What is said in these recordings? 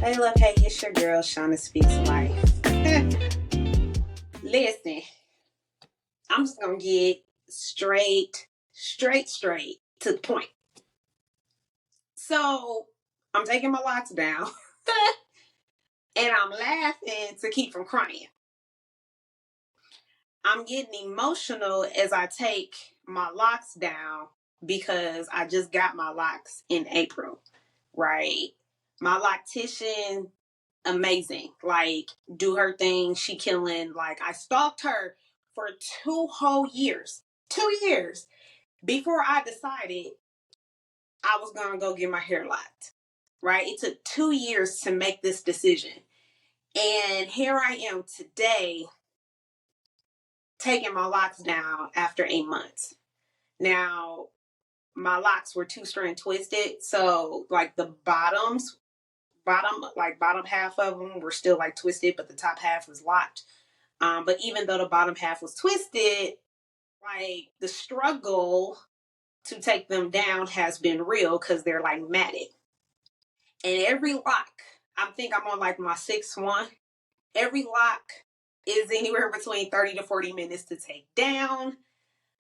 Hey, look, hey, it's your girl, Shana Speaks Life. Listen, I'm just gonna get straight to the point. So, I'm taking my locks down, and I'm laughing to keep from crying. I'm getting emotional as I take my locks down because I just got my locks in April, right? My loctician, amazing. Like, do her thing. She killing. Like, I stalked her for 2 whole years. 2 years before I decided I was gonna go get my hair locked. Right? It took 2 years to make this decision. And here I am today taking my locks down after 8 months. Now, my locks were two-strand twisted, so like the bottom half of them were still like twisted, but the top half was locked. But even though the bottom half was twisted, like the struggle to take them down has been real because they're like matted. And every lock, I think I'm on like my sixth one. Every lock is anywhere between 30 to 40 minutes to take down.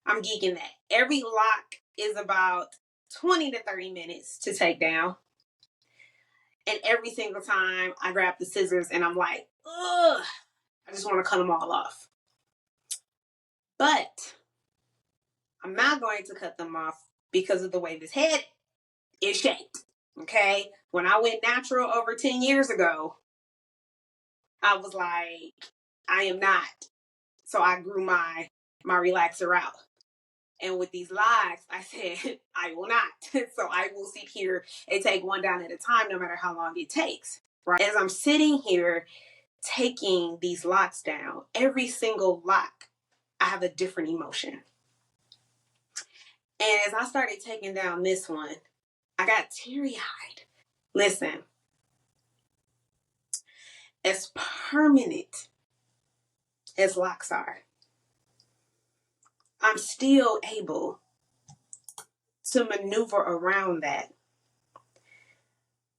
I'm geeking that. Every lock is about 20 to 30 minutes to take down. And every single time I grab the scissors and I'm like, ugh, I just want to cut them all off. But I'm not going to cut them off because of the way this head is shaped. Okay? When I went natural over 10 years ago, I was like, I am not. So I grew my relaxer out. And with these locks, I said, I will not. So I will sit here and take one down at a time, no matter how long it takes. Right? As I'm sitting here taking these locks down, every single lock, I have a different emotion. And as I started taking down this one, I got teary-eyed. Listen, as permanent as locks are, I'm still able to maneuver around that,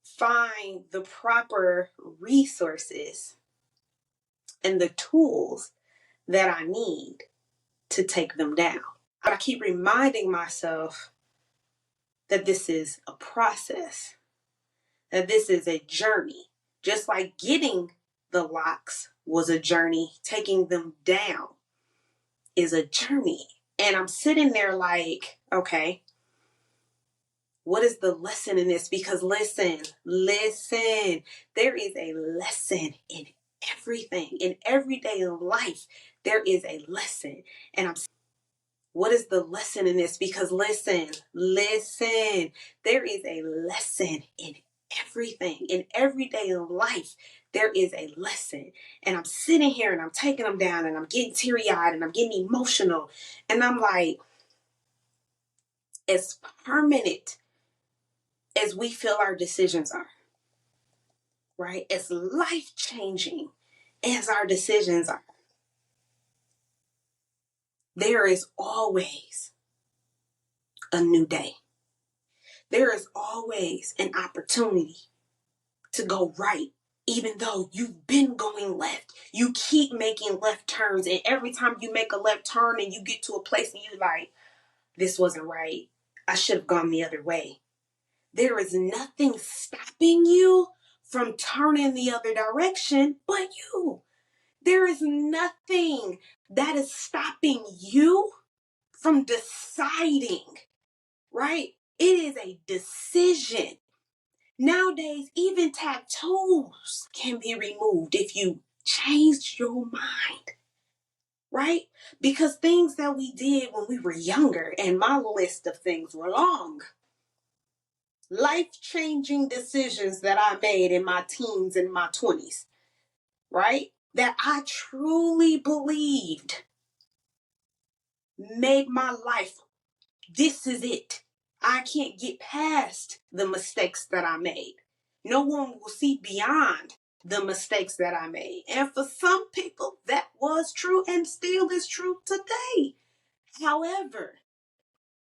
find the proper resources and the tools that I need to take them down. I keep reminding myself that this is a process, that this is a journey. Just like getting the locks was a journey, taking them down is a journey. And I'm sitting there like, okay, what is the lesson in this? Because listen, there is a lesson in everything. In everyday life, there is a lesson. And what is the lesson in this? Because listen, there is a lesson in everything. In everyday life, there is a lesson. And I'm sitting here and I'm taking them down and I'm getting teary-eyed and I'm getting emotional. And I'm like, as permanent as we feel our decisions are, right? As life-changing as our decisions are, there is always a new day. There is always an opportunity to go right, even though you've been going left. You keep making left turns, and every time you make a left turn and you get to a place and you're like, this wasn't right. I should have gone the other way. There is nothing stopping you from turning the other direction but you. There is nothing that is stopping you from deciding, right? It is a decision. Nowadays, even tattoos can be removed if you changed your mind, right? Because things that we did when we were younger, and my list of things were long. Life-changing decisions that I made in my teens and my 20s, right? That I truly believed made my life, this is it. I can't get past the mistakes that I made. No one will see beyond the mistakes that I made. And for some people, that was true and still is true today. However,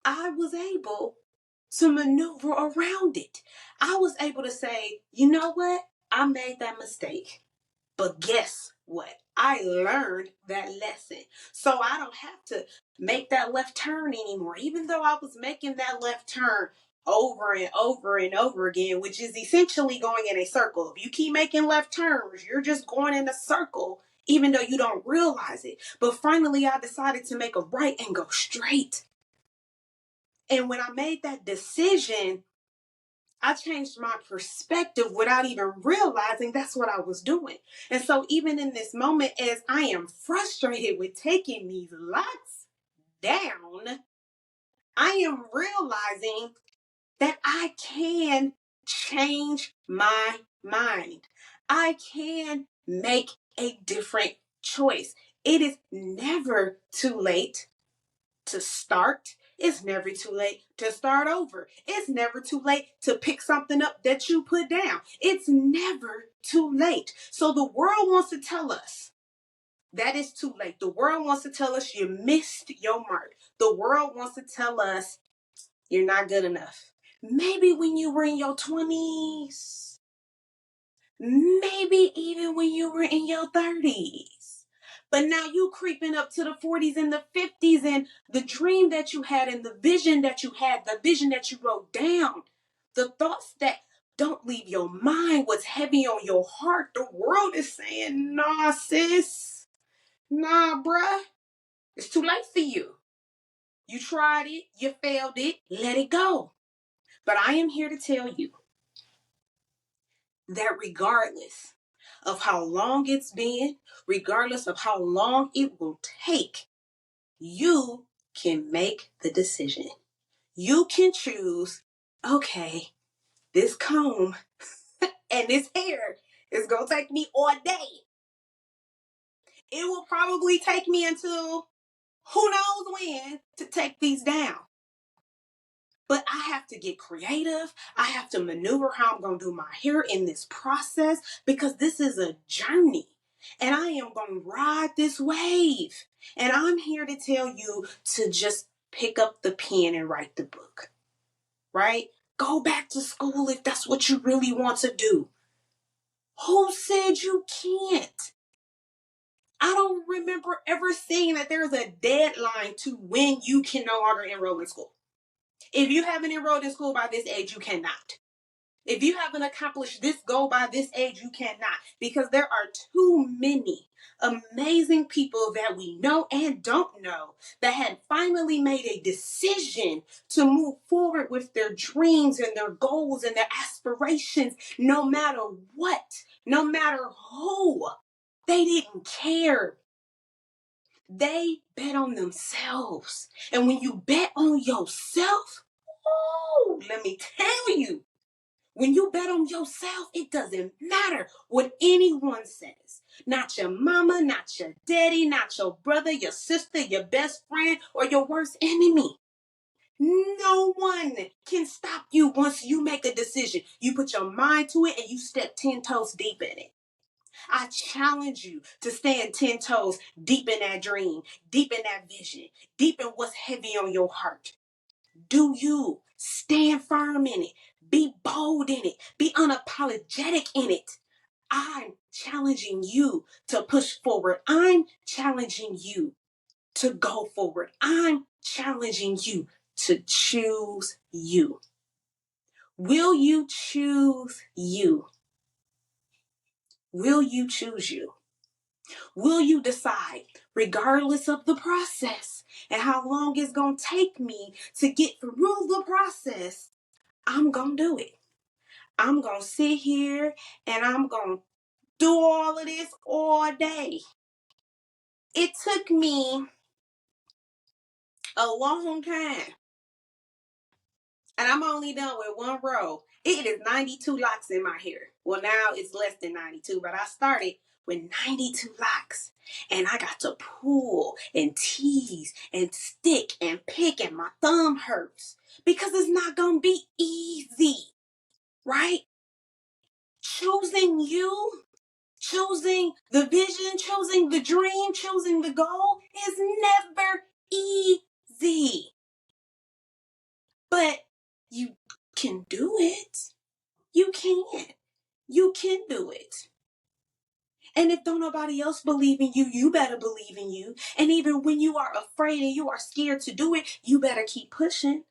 I was able to maneuver around it. I was able to say, you know what? I made that mistake. But guess what? I learned that lesson. So I don't have to make that left turn anymore. Even though I was making that left turn over and over and over again, which is essentially going in a circle. If you keep making left turns, you're just going in a circle, even though you don't realize it. But finally, I decided to make a right and go straight. And when I made that decision, I changed my perspective without even realizing that's what I was doing. And so, even in this moment, as I am frustrated with taking these lots down, I am realizing that I can change my mind. I can make a different choice. It is never too late to start. It's never too late to start over. It's never too late to pick something up that you put down. It's never too late. So the world wants to tell us that it's too late. The world wants to tell us you missed your mark. The world wants to tell us you're not good enough. Maybe when you were in your 20s, maybe even when you were in your 30s. But now you creeping up to the 40s and the 50s, and the dream that you had and the vision that you had, the vision that you wrote down, the thoughts that don't leave your mind, what's heavy on your heart, the world is saying, nah, sis, nah, bruh, it's too late for you. You tried it, you failed it, let it go. But I am here to tell you that regardless of how long it's been, regardless of how long it will take, you can make the decision. You can choose, okay, this comb and this hair is going to take me all day. It will probably take me until who knows when to take these down. But I have to get creative. I have to maneuver how I'm going to do my hair in this process because this is a journey. And I am going to ride this wave. And I'm here to tell you to just pick up the pen and write the book, right? Go back to school if that's what you really want to do. Who said you can't? I don't remember ever seeing that there's a deadline to when you can no longer enroll in school. If you haven't enrolled in school by this age, you cannot. If you haven't accomplished this goal by this age, you cannot. Because there are too many amazing people that we know and don't know that had finally made a decision to move forward with their dreams and their goals and their aspirations, no matter what, no matter who. They didn't care. They bet on themselves. And when you bet on yourself, oh, let me tell you, when you bet on yourself, it doesn't matter what anyone says. Not your mama, not your daddy, not your brother, your sister, your best friend, or your worst enemy. No one can stop you once you make a decision. You put your mind to it and you step 10 toes deep in it. I challenge you to stand 10 toes deep in that dream, deep in that vision, deep in what's heavy on your heart. Do you stand firm in it? Be bold in it. Be unapologetic in it. I'm challenging you to push forward. I'm challenging you to go forward. I'm challenging you to choose you. Will you choose you? Will you choose you? Will you decide, regardless of the process and how long it's going to take me to get through the process, I'm going to do it. I'm going to sit here and I'm going to do all of this all day. It took me a long time. And I'm only done with one row. It is 92 locks in my hair. Well, now it's less than 92, but I started with 92 locks. And I got to pull and tease and stick and pick, and my thumb hurts. Because it's not going to be easy, right? Choosing you, choosing the vision, choosing the dream, choosing the goal is never easy. But you can do it. You can. You can do it. And if don't nobody else believe in you, you better believe in you. And even when you are afraid and you are scared to do it, you better keep pushing.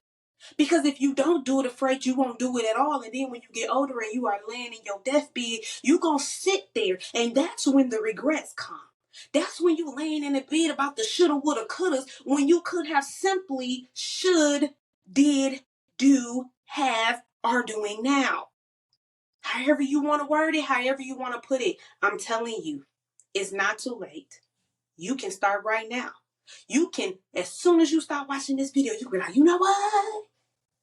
Because if you don't do it afraid, you won't do it at all. And then when you get older and you are laying in your deathbed, you going to sit there. And that's when the regrets come. That's when you laying in the bed about the shoulda, woulda, couldas, when you could have simply should, did, do, have, are doing now. However you want to word it, however you want to put it, I'm telling you, it's not too late. You can start right now. You can, as soon as you start watching this video, you can be like, you know what?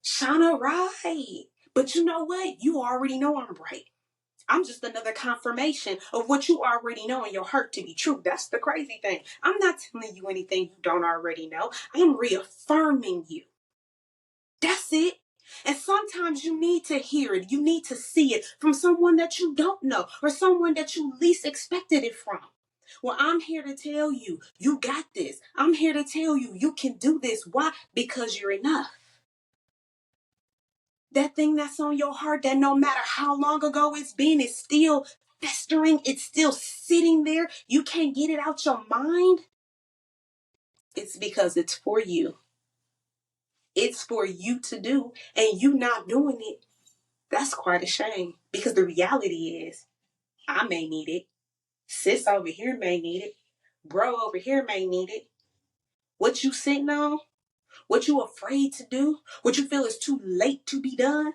Shana, right. But you know what? You already know I'm right. I'm just another confirmation of what you already know in your heart to be true. That's the crazy thing. I'm not telling you anything you don't already know. I'm reaffirming you. That's it. And sometimes you need to hear it. You need to see it from someone that you don't know or someone that you least expected it from. Well, I'm here to tell you, you got this. I'm here to tell you, you can do this. Why? Because you're enough. That thing that's on your heart that no matter how long ago it's been, it's still festering. It's still sitting there. You can't get it out your mind. It's because it's for you. It's for you to do. And you not doing it. That's quite a shame. Because the reality is, I may need it. Sis over here may need it. Bro over here may need it. What you sitting on? What you afraid to do? What you feel is too late to be done?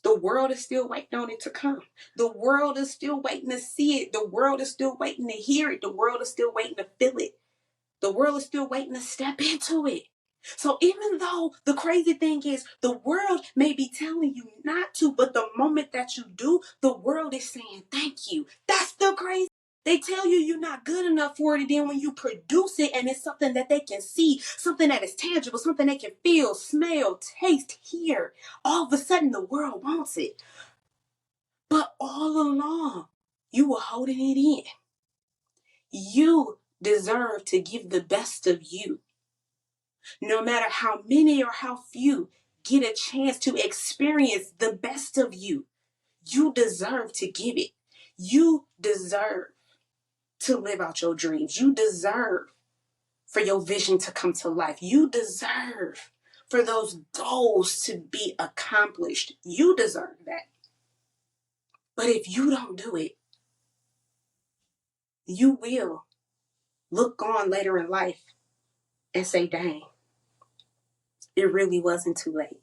The world is still waiting on it to come. The world is still waiting to see it. The world is still waiting to hear it. The world is still waiting to feel it. The world is still waiting to step into it. So even though the crazy thing is the world may be telling you not to, but the moment that you do, the world is saying thank you. That's the crazy. They tell you you're not good enough for it, and then when you produce it and it's something that they can see, something that is tangible, something they can feel, smell, taste, hear, all of a sudden the world wants it. But all along, you were holding it in. You deserve to give the best of you. No matter how many or how few get a chance to experience the best of you, you deserve to give it. You deserve to live out your dreams. You deserve for your vision to come to life. You deserve for those goals to be accomplished. You deserve that. But if you don't do it, you will look on later in life and say, dang, it really wasn't too late.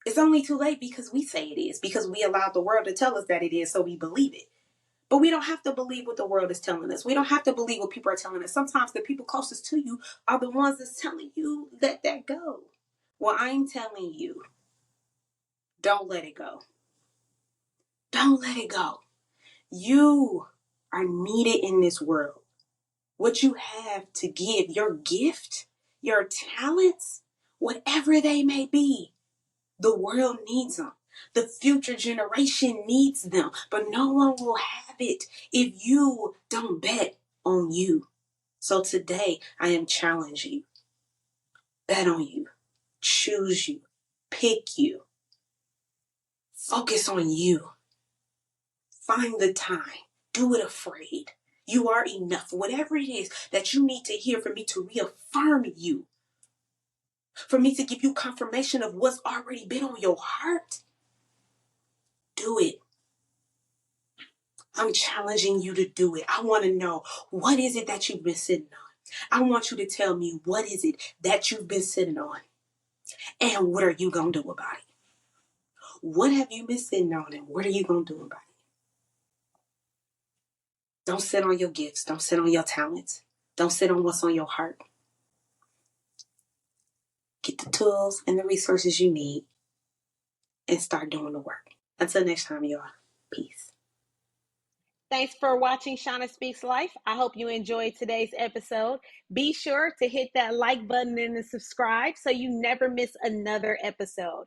It's only too late because we say it is, because we allowed the world to tell us that it is, so we believe it. But we don't have to believe what the world is telling us. We don't have to believe what people are telling us. Sometimes the people closest to you are the ones that's telling you let that go. Well, I'm telling you, don't let it go. Don't let it go. You are needed in this world. What you have to give, your gift, your talents, whatever they may be, the world needs them. The future generation needs them. But no one will have it if you don't bet on you. So today, I am challenging you. Bet on you. Choose you. Pick you. Focus on you. Find the time. Do it afraid. You are enough. Whatever it is that you need to hear for me to reaffirm you, for me to give you confirmation of what's already been on your heart, do it. I'm challenging you to do it. I want to know, what is it that you've been sitting on? I want you to tell me, what is it that you've been sitting on? And what are you going to do about it? What have you been sitting on and what are you going to do about it? Don't sit on your gifts. Don't sit on your talents. Don't sit on what's on your heart. Get the tools and the resources you need and start doing the work. Until next time, y'all. Peace. Thanks for watching Shana Speaks Life. I hope you enjoyed today's episode. Be sure to hit that like button and subscribe so you never miss another episode.